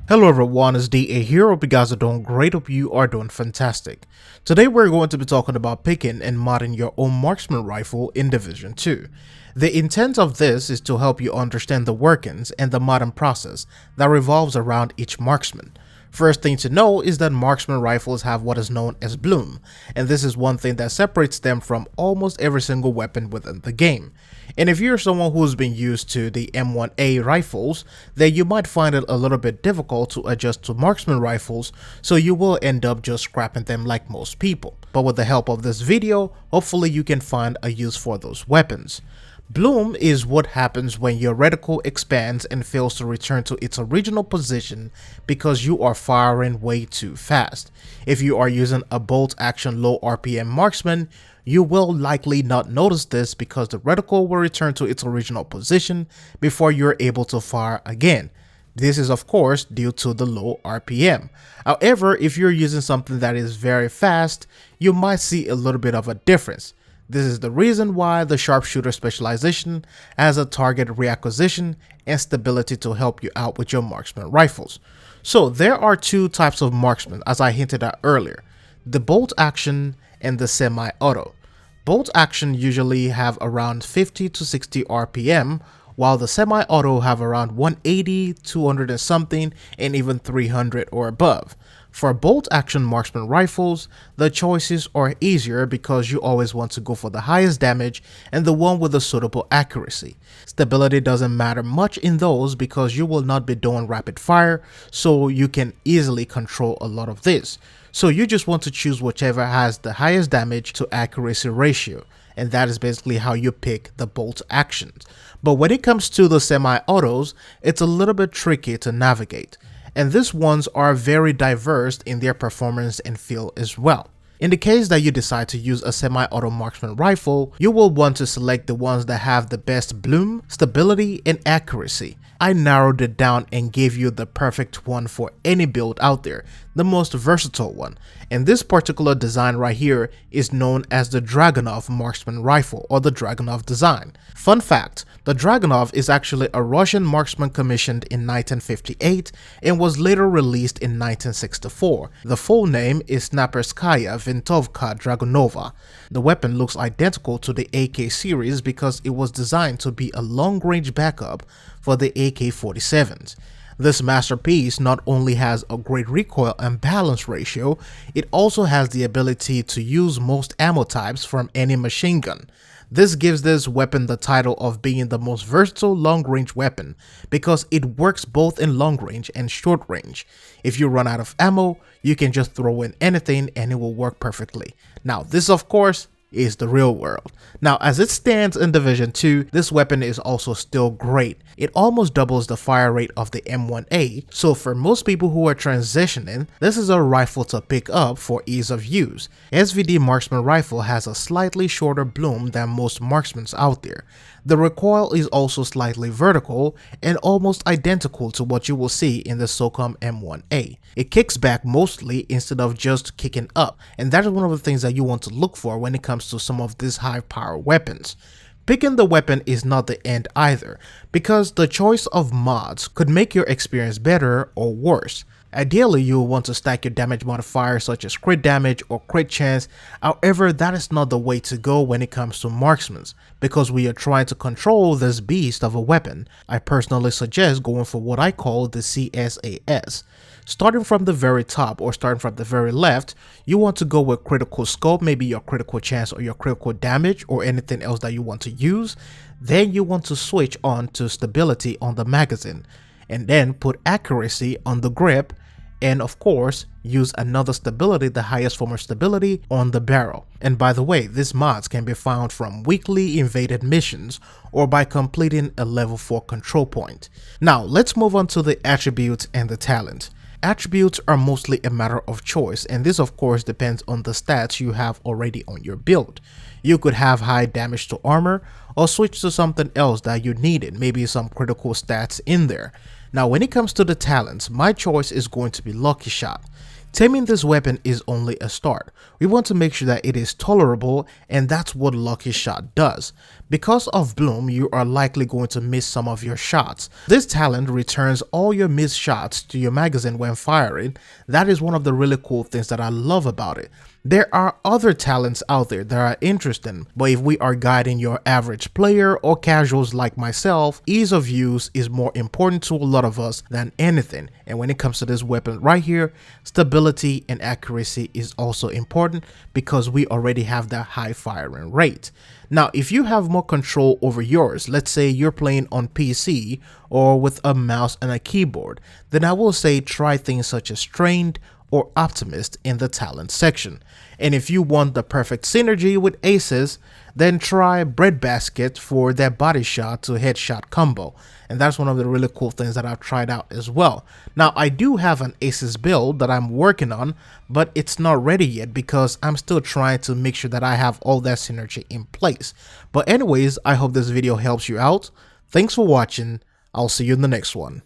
Hello everyone, it's DA here. Hope you guys are doing great. Hope you are doing fantastic. Today we're going to be talking about picking and modding your own marksman rifle in Division 2. The intent of this is to help you understand the workings and the modding process that revolves around each marksman. First thing to know is that marksman rifles have what is known as bloom, and this is one thing that separates them from almost every single weapon within the game. And if you're someone who's been used to the M1A rifles, then you might find it a little bit difficult to adjust to marksman rifles, so you will end up just scrapping them like most people. But with the help of this video, hopefully you can find a use for those weapons. Bloom is what happens when your reticle expands and fails to return to its original position because you are firing way too fast. If you are using a bolt action low RPM marksman, you will likely not notice this because the reticle will return to its original position before you're able to fire again. This is of course due to the low RPM. However, if you're using something that is very fast, you might see a little bit of a difference. This is the reason why the sharpshooter specialization has a target reacquisition and stability to help you out with your marksman rifles. So there are two types of marksmen, as I hinted at earlier, the bolt action and the semi-auto. Bolt action usually have around 50 to 60 RPM, while the semi-auto have around 180, 200 and something, and even 300 or above. For bolt action marksman rifles, the choices are easier because you always want to go for the highest damage and the one with a suitable accuracy. Stability doesn't matter much in those because you will not be doing rapid fire, so you can easily control a lot of this. So you just want to choose whichever has the highest damage to accuracy ratio, and that is basically how you pick the bolt actions. But when it comes to the semi-autos, it's a little bit tricky to navigate, and these ones are very diverse in their performance and feel as well. In the case that you decide to use a semi-auto marksman rifle, you will want to select the ones that have the best bloom, stability, and accuracy. I narrowed it down and gave you the perfect one for any build out there, the most versatile one, and this particular design right here is known as the Dragunov marksman rifle or the Dragunov design. Fun fact, the Dragunov is actually a Russian marksman commissioned in 1958 and was later released in 1964. The full name is Snaperskaya Vintovka Dragunova. The weapon looks identical to the AK series because it was designed to be a long-range backup for the AK-47s. This masterpiece not only has a great recoil and balance ratio, it also has the ability to use most ammo types from any machine gun. This gives this weapon the title of being the most versatile long-range weapon because it works both in long range and short range. If you run out of ammo, you can just throw in anything and it will work perfectly. Now this of course is the real world. Now as it stands in Division 2, this weapon is also still great. It almost doubles the fire rate of the M1A, so for most people who are transitioning, this is a rifle to pick up for ease of use. SVD marksman rifle has a slightly shorter bloom than most marksmen out there. The recoil is also slightly vertical and almost identical to what you will see in the SOCOM M1A. It kicks back mostly instead of just kicking up, and that is one of the things that you want to look for when it comes to some of these high power weapons. Picking the weapon is not the end either, because the choice of mods could make your experience better or worse. Ideally, you will want to stack your damage modifiers such as crit damage or crit chance. However, that is not the way to go when it comes to marksmen, because we are trying to control this beast of a weapon. I personally suggest going for what I call the CSAS. Starting from the very top or starting from the very left, you want to go with critical scope, maybe your critical chance or your critical damage or anything else that you want to use. Then you want to switch on to stability on the magazine, and then put accuracy on the grip, and of course use another stability, the highest form of stability, on the barrel. And by the way, these mods can be found from weekly invaded missions or by completing a level 4 control point. Now let's move on to the attributes and the talent. Attributes are mostly a matter of choice, and this of course depends on the stats you have already on your build. You could have high damage to armor or switch to something else that you needed, maybe some critical stats in there. Now when it comes to the talents, my choice is going to be Lucky Shot. Taming this weapon is only a start. We want to make sure that it is tolerable, and that's what Lucky Shot does. Because of Bloom, you are likely going to miss some of your shots. This talent returns all your missed shots to your magazine when firing. That is one of the really cool things that I love about it. There are other talents out there that are interesting, but if we are guiding your average player or casuals like myself, ease of use is more important to a lot of us than anything. And when it comes to this weapon right here, stability and accuracy is also important because we already have that high firing rate. Now, if you have more control over yours, let's say you're playing on PC or with a mouse and a keyboard, then I will say try things such as trained or optimist in the talent section. And if you want the perfect synergy with aces, then try breadbasket for their body shot to headshot combo. And that's one of the really cool things that I've tried out as well. Now, I do have an aces build that I'm working on, but it's not ready yet because I'm still trying to make sure that I have all that synergy in place. But anyways, I hope this video helps you out. Thanks for watching. I'll see you in the next one.